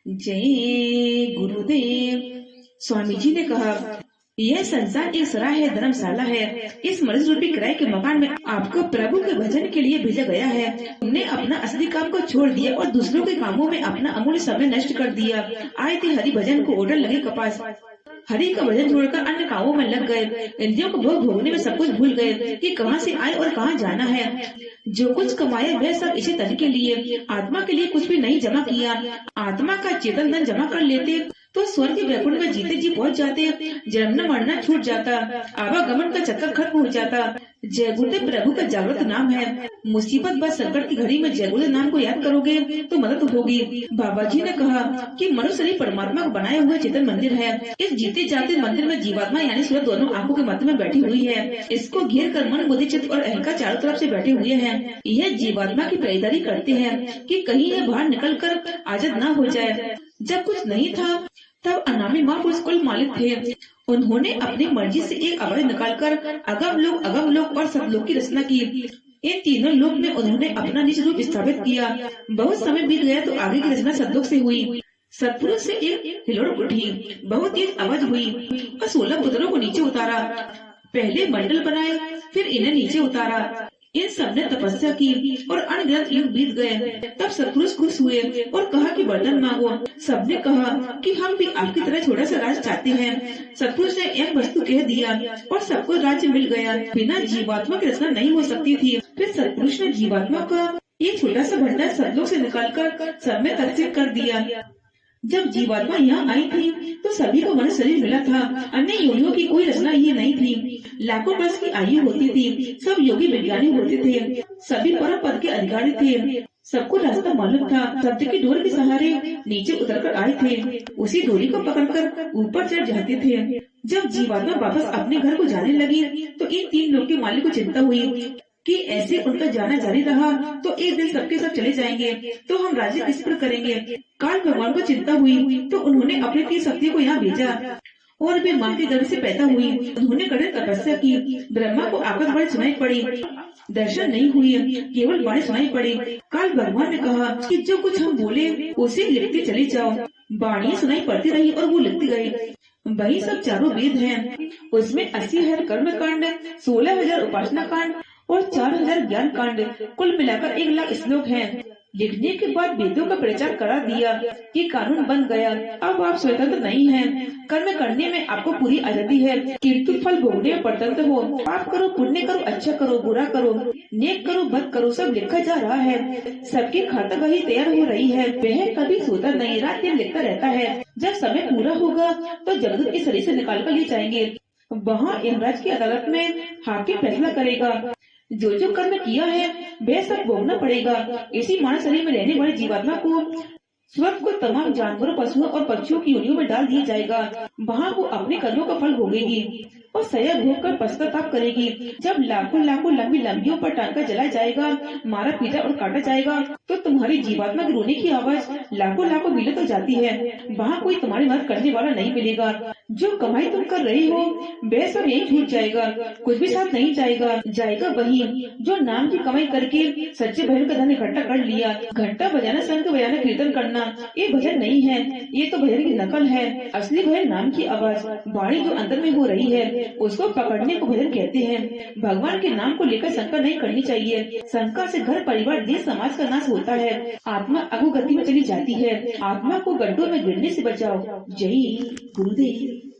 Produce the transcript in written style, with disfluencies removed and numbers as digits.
जय गुरुदेव। स्वामी जी ने कहा, यह संसार एक सराह है, धर्मशाला है। इस मनुष्य रूपी किराए के मकान में आपको प्रभु के भजन के लिए भेजा गया है। तुमने अपना असली काम को छोड़ दिया और दूसरों के कामों में अपना अमूल्य समय नष्ट कर दिया। आए थे हरि भजन को ओढ़ लगे कपास, हरि का भजन छोड़कर अन्य कामों में लग गए। इंद्रियों को भोग भोगने में सब कुछ भूल गए कि कहाँ से आए और कहाँ जाना है। जो कुछ कमाया वह सब इसी तन के लिए, आत्मा के लिए कुछ भी नहीं जमा किया। आत्मा का चेतन धन जमा कर लेते तो स्वर्ग वैकुंठ में जीते जी पहुंच जाते। जन्मना मरना छूट जाता, आवागमन का चक्कर खत्म हो जाता। जय गुरुदेव प्रभु का जागृत नाम है। मुसीबत व संकट की घड़ी में जय गुरुदेव नाम को याद करोगे तो मदद होगी। बाबा जी ने कहा कि मनुष्य शरीर परमात्मा को बनाया हुआ चेतन मंदिर है। इस जीते जाते मंदिर में जीवात्मा यानी सूरज दोनों आंखों के मध्य में बैठी हुई है। इसको घेर कर मन, बुद्धि, चित्त और अहंकार चारों तरफ से बैठे हुए हैं। यह जीवात्मा की पहरेदारी करते हैं कि कहीं यह बाहर निकल कर आजाद न हो जाए। जब कुछ नहीं था तब अनामी महापुरुष कुल मालिक थे। उन्होंने अपनी मर्जी से एक आवाज निकालकर अगम लोक और सतलोक की रचना की। इन तीनों लोक में उन्होंने अपना निज रूप स्थापित किया। बहुत समय बीत गया तो आगे की रचना सतलोक से हुई। सतपुरुष से एक हिलोड़ उठी, बहुत तेज आवाज हुई और 16 पुत्रों को नीचे उतारा। पहले मंडल बनाए, फिर इन्हें नीचे उतारा। इन सबने तपस्या की और अनगिनत युग बीत गए। तब सतपुरुष खुश हुए और कहा कि वरदान मांगो। सबने कहा कि हम भी आपकी तरह छोटा सा राज चाहते हैं। सतपुरुष ने एक वस्तु कह दिया और सबको राज्य मिल गया। बिना जीवात्मा की रचना नहीं हो सकती थी। फिर सतपुरुष ने जीवात्मा का एक छोटा सा भंडार सतलोक से निकालकर सब में तकसीम कर दिया। जब जीवात्मा यहाँ आई थी तो सभी को मनुष्य शरीर मिला था। अन्य योगियों की कोई रचना ये नहीं थी। लाखों वर्ष की आयु होती थी। सब योगी विज्ञानी होते थे। सभी परम पद के अधिकारी थे। सबको रास्ता मालूम था। शब्द की डोर के सहारे नीचे उतरकर आए थे। उसी डोरी को पकड़कर ऊपर चढ़ जाते थे। जब जीवात्मा वापस अपने घर को जाने लगी तो इन 3 लोग के मालिक को चिंता हुई कि ऐसे उनका जाना जारी रहा तो एक दिन सबके सब चले जाएंगे तो हम राज्य किस पर करेंगे। काल भगवान को चिंता हुई तो उन्होंने अपने 3 शक्तियों को यहाँ भेजा और वे माँ के गर्भ से पैदा हुई। उन्होंने कठिन तपस्या की। ब्रह्मा को आकाशवाणी सुनाई पड़ी, दर्शन नहीं हुए, केवल वाणी सुनाई पड़ी। काल भगवान ने कहा कि जो कुछ हम बोले उसे लिखते चले जाओ। वाणी सुनाई पड़ती रही और वो लिखते गए। वही सब चारों वेद हैं। उसमें 80,000 कर्म कांड, 16,000 उपासना कांड और 4,000 ज्ञान कांड, कुल मिलाकर 1 लाख श्लोक हैं। लिखने के बाद वेदों का प्रचार करा दिया कि कानून बन गया। अब आप स्वतंत्र नहीं हैं। कर्म करने में आपको पूरी आजादी है। कीर्ति फल भोगने में परतंत्र हो। पाप करो, पुण्य करो, अच्छा करो, बुरा करो, नेक करो, बद करो, सब लिखा जा रहा है। सबकी खाता बही तैयार हो रही है। वह कभी सोता नहीं, रात दिन लिखता रहता है। जब समय पूरा होगा तो जमदूत के शरीर से निकाल कर ले जाएंगे। वहाँ यमराज की अदालत में हाकिम फैसला करेगा। जो जो कर्म किया है वह सब भोगना पड़ेगा। इसी मानव शरीर में रहने वाली जीवात्मा को स्वर्ग को तमाम जानवरों, पशुओं और पक्षियों की योनियों में डाल दिया जाएगा। वहाँ वो अपने कर्मों का फल भोगेगी और सया भोग कर पश्चाताप करेगी। जब लाखों लाखों लंबी लंबियों पर टांका जलाया जाएगा, मारा पीटा और काटा जाएगा तो तुम्हारी जीवात्मा की रोने की आवाज लाखों लाखों मीलों तक जाती है। वहाँ कोई तुम्हारी मदद करने वाला नहीं मिलेगा। जो कमाई तुम कर रही हो वह सब यही छूट जाएगा। कुछ भी साथ नहीं जाएगा वही जो नाम की कमाई करके सच्चे भजन का धन इकट्ठा कर लिया। घंटा बजाना, शंख बजाना, कीर्तन करना ये भजन नहीं है। ये तो भजन की नकल है। असली भजन नाम की आवाज, वाणी जो अंदर में हो रही है उसको पकड़ने को भजन कहते हैं। भगवान के नाम को लेकर शंका नहीं करनी चाहिए। शंका से घर, परिवार, देश, समाज का नाश होता है। आत्मा अधोगति में चली जाती है। आत्मा को गड्ढों में गिरने से बचाओ। जय गुरुदेव।